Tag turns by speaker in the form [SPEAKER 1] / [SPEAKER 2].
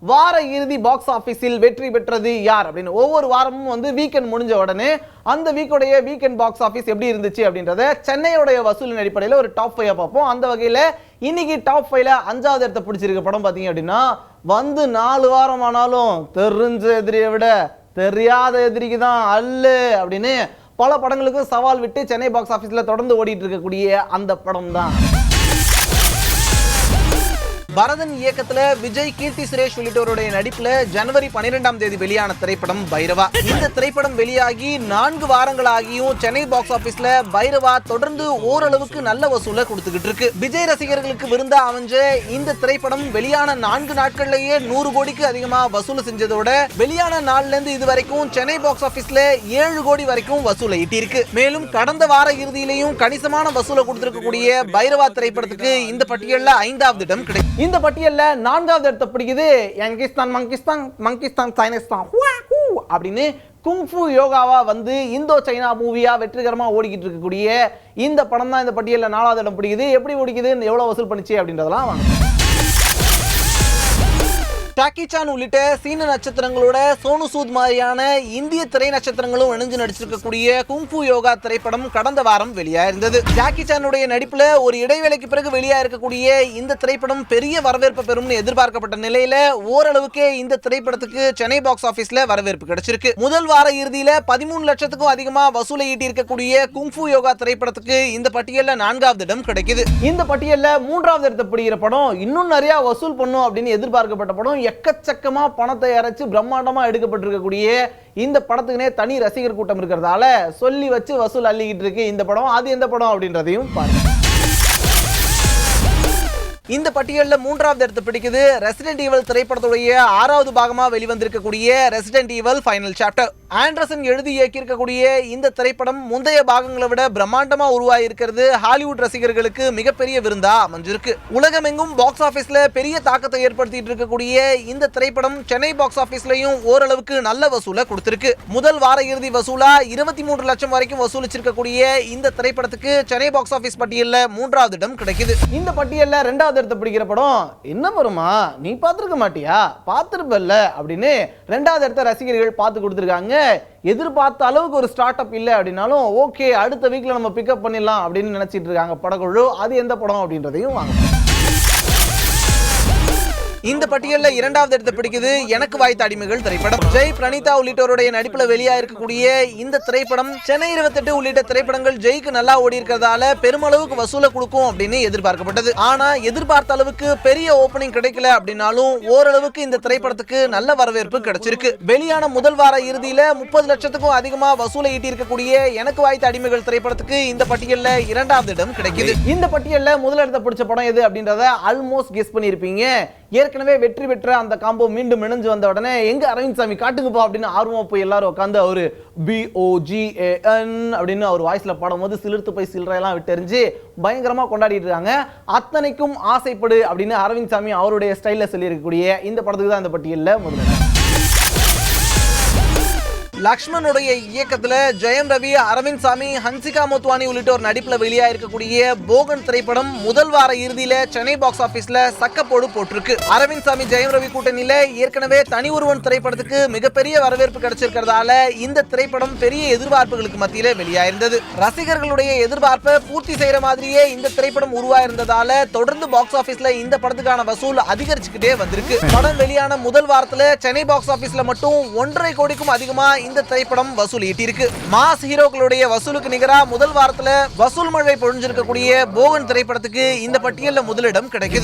[SPEAKER 1] வார இறுதி பாக்ஸ் ஆபீஸில் வெற்றி பெற்றது யார் அப்படின்னு ஒவ்வொரு வாரமும் வந்து வீக்கெண்ட் முடிஞ்ச உடனே அந்த வீக்கோடைய வீக்கெண்ட் பாக்ஸ் ஆபீஸ் எப்படி இருந்துச்சு அப்படின்றத சென்னையோடைய வசூலின் அடிப்படையில் ஒரு டாப் 5 பார்ப்போம். அந்த வகையில் இன்னைக்கு டாப் 5ல 5வது இடத்தை பிடிச்சிருக்க படம் பார்த்தீங்க அப்படின்னா, வந்து 4 வாரம் ஆனாலும் தெரிஞ்ச எதிரியை விட தெரியாத எதிரிக்கு தான் அல்லு அப்படின்னு பல படங்களுக்கு சவால் விட்டு சென்னை பாக்ஸ் ஆபீஸ்ல தொடர்ந்து ஓடிட்டு இருக்கக்கூடிய அந்த படம் தான். பரதன் இயக்கத்துல விஜய், கீர்த்தி சுரேஷ் உள்ளிட்டோருடைய நடிப்புல ஜனவரி 12ஆம் தேதி வெளியான திரைப்படம் பைரவா. இந்த திரைப்படம் வெளியாகி 4 வாரங்களாகியும் சென்னை பாக்ஸ் ஆபீஸ்ல பைரவா தொடர்ந்து ஓரளவுக்கு நல்ல வசூலை கொடுத்துக்கிட்டு இருக்கு. விஜய் ரசிகர்களுக்கு விருந்தா அமைஞ்ச இந்த திரைப்படம் வெளியான 4 நாட்கள்லயே 100 கோடிக்கு அதிகமா வசூல் செஞ்சதோட வெளியான நாள்ல இருந்து இது வரைக்கும் சென்னை பாக்ஸ் ஆபீஸ்ல 7 கோடி வரைக்கும் வசூலை ஈட்டியிருக்கு. மேலும் கடந்த வார இறுதியிலையும் கணிசமான வசூலை கொடுத்திருக்கக்கூடிய பைரவா திரைப்படத்துக்கு இந்த பட்டியல்ல 5வது இடம் கிடைக்கும். இந்த பட்டியல்ல 4வது இடத்தை பிடிக்குது மங்கிஸ்தான் சைனஸ்தான் அப்படின்னு குங்ஃபு யோகாவா வந்து இந்தோ சைனா மூவியா வெற்றிகரமா ஓடிக்கிட்டு இருக்கக்கூடிய இந்த படம் தான் இந்த பட்டியல்ல 4வது இடம் பிடிக்குது. எப்படி ஓடிக்குது, எவ்வளவு வசூல் பண்ணிச்சு அப்படின்றதெல்லாம் வாங்க. ஜாக்கி சான் உள்ளிட்ட சீன நட்சத்திரங்களோட சோனு சூத் மாதிரியான இந்திய திரை நட்சத்திரங்களும் இணைஞ்சு நடிச்சிருக்கக்கூடிய குங்ஃபு யோகா திரைப்படம் கடந்த வாரம் வெளியாயிருந்தது. ஜாக்கி சானுடைய நடிப்புல ஒரு இடைவேளைக்கு பிறகு வெளியா இருக்கக்கூடிய இந்த திரைப்படம் பெரிய வரவேற்பு பெறும்னு எதிர்பார்க்கப்பட்ட நிலையில ஓரளவுக்கு இந்த திரைப்படத்துக்கு சென்னை பாக்ஸ் ஆபீஸ்ல வரவேற்பு கிடைச்சிருக்கு. முதல் வார இறுதியில 13 லட்சத்துக்கும் அதிகமா வசூலை ஈட்டி இருக்கக்கூடிய குங்ஃபு யோகா திரைப்படத்துக்கு இந்த பட்டியல்ல 4வது இடம் கிடைக்குது. இந்த பட்டியல்ல 3வது இடத்தை பிடிக்கிற படம் இன்னும் நிறைய வசூல் பண்ணும் அப்படின்னு எதிர்பார்க்கப்பட்ட படம், எக்கச்சக்கமா பணத்தை அரைச்சு பிரம்மாண்டமா எடுக்கப்பட்டிருக்கக்கூடிய இந்த படத்துக்குனே தனி ரசிகர் கூட்டம் இருக்கிறதால சொல்லி வச்சு வசூல் அள்ளிக்கிட்டு இருக்கு இந்த படம். அது எந்த படம் அப்படின்றதையும் பாருங்க. இந்த பட்டியலில் 3வது இடத்தை பிடிக்குது ரெசிடென்ட் ஈவல் திரைப்படத்துடைய 6வது பாகமா வெளிவந்திருக்கக்கூடிய Resident Evil final chapter. Anderson எழுதி இயக்கியிருக்கக்கூடிய இந்த திரைப்படம் முந்தைய பாகங்களை விட பிரம்மாண்டமா உருவாகி இருக்கிறது ஹாலிவுட் ரசிகர்களுக்கு மிகப்பெரிய விருந்தா அமைஞ்சிருக்கு. உலகமெங்கும் பாக்ஸ் ஆபீஸ்ல பெரிய தாக்கத்தை ஏற்படுத்திட்டு இருக்கக்கூடிய இந்த திரைப்படம் சென்னை பாக்ஸ் ஆபீஸ்லயும் ஓரளவுக்கு நல்ல வசூலை கொடுத்திருக்கு. முதல் வார இறுதி வசூலா 23 லட்சம் வரைக்கும் வசூலிச்சிருக்கக்கூடிய இந்த திரைப்படத்துக்கு சென்னை பாக்ஸ் ஆபீஸ் பட்டியல்ல 3வது இடம் கிடைக்குது. இந்த பட்டியல்ல 2வது இடத்தை பிடிக்கிற படம் என்ன வருமா, நீ பார்த்திருக்க மாட்டியா, பார்த்திருப்பல்ல அப்படின்னு 2வது இடத்தை ரசிகர்கள் பார்த்து கொடுத்திருக்காங்க. எதிர்பார்த்த அளவுக்கு ஒரு ஸ்டார்ட் அப் இல்லை அப்படின்னாலும் ஓகே அடுத்த வீக்ல நம்ம பிக்கப் பண்ணிடலாம் அப்படின்னு நினைச்சிட்டு இருக்காங்க படக்குழு. அது எந்த படம் அப்படின்றதையும் வாங்க. இந்த பட்டியல்ல 2வது இடத்தை பிடிக்குது எனக்கு வாய்த்த அடிமைகள் திரைப்படம். ஜெய், பிரணீதா உள்ளிட்டோருடைய நடிப்புல வெளியா இருக்கக்கூடிய இந்த திரைப்படம் சென்னை 28 உள்ளிட்ட திரைப்படங்கள் ஜெய்க்கு நல்லா ஓடி இருக்கிறதால பெருமளவுக்கு வசூலை கொடுக்கும் அப்படின்னு எதிர்பார்க்கப்பட்டது. ஆனா எதிர்பார்த்த அளவுக்கு பெரிய ஓபனிங் கிடைக்கல அப்படின்னாலும் ஓரளவுக்கு இந்த திரைப்படத்துக்கு நல்ல வரவேற்பு கிடைச்சிருக்கு. வெளியான முதல் வார இறுதியில 30 லட்சத்துக்கும் அதிகமா வசூலை ஈட்டி இருக்கக்கூடிய எனக்கு வாய்த்த அடிமைகள் திரைப்படத்துக்கு இந்த பட்டியல்ல 2வது இடம் கிடைக்குது. இந்த பட்டியல்ல முதல் இடத்தை பிடிச்ச படம் எது அப்படின்றத ஆல்மோஸ்ட் கெஸ் பண்ணியிருப்பீங்க. ஏற்கனவே வெற்றி பெற்ற அந்த காம்போ மீண்டும் இணைஞ்சு வந்த உடனே எங்க அரவிந்த் சாமி காட்டுக்குப்பா அப்படின்னு ஆர்வமா போய் எல்லாரும் உட்காந்து அவரு BOGAN அப்படின்னு அவர் வாய்ஸ்ல பாடும்போது சிலிர்த்து போய் சில்லறையெல்லாம் விட்டெறிஞ்சு பயங்கரமா கொண்டாடிட்டு இருக்காங்க. அத்தனைக்கும் ஆசைப்படு அப்படின்னு அரவிந்த் சாமி அவருடைய ஸ்டைல்ல சொல்லியிருக்கக்கூடிய இந்த படத்துக்கு தான் இந்த பட்டியல்ல முதலிடம். லக்ஷ்மணுடைய இயக்கத்துல ஜெயம் ரவி, அரவிந்த் சாமி, ஹன்சிகா மோத்வானி உள்ளிட்டோர் நடிப்புல வெளியா இருக்கக்கூடிய போகன் திரைப்படம் முதல் வார இறுதியில சென்னை பாக்ஸ் ஆபீஸ்ல சக்கப்போடு போட்டிருக்கு. அரவிந்த் சாமி, ஜெயம் ரவி கூட்டணியில ஏற்கனவே தனி ஒருவன் திரைப்படத்துக்கு மிகப்பெரிய வரவேற்பு கிடைச்சிருக்கிறதால இந்த திரைப்படம் பெரிய எதிர்பார்ப்புகளுக்கு மத்தியில வெளியாயிருந்தது. ரசிகர்களுடைய எதிர்பார்ப்பை பூர்த்தி செய்யற மாதிரியே இந்த திரைப்படம் உருவாயிருந்ததால தொடர்ந்து பாக்ஸ் ஆபீஸ்ல இந்த படத்துக்கான வசூல் அதிகரிச்சுக்கிட்டே வந்திருக்கு. படம் வெளியான முதல் வாரத்துல சென்னை பாக்ஸ் ஆபீஸ்ல மட்டும் 1.5 கோடிக்கும் அதிகமா இந்த திரைப்படம் வசூல் ஈட்டியிருக்கு. மாஸ் ஹீரோக்களுடைய வசூலுக்கு நிகரா முதல் வாரத்துல வசூல் மழை பொழிஞ்சிருக்கக்கூடிய போகன் திரைப்படத்துக்கு இந்த பட்டியல்ல முதலிடம் கிடைக்குது.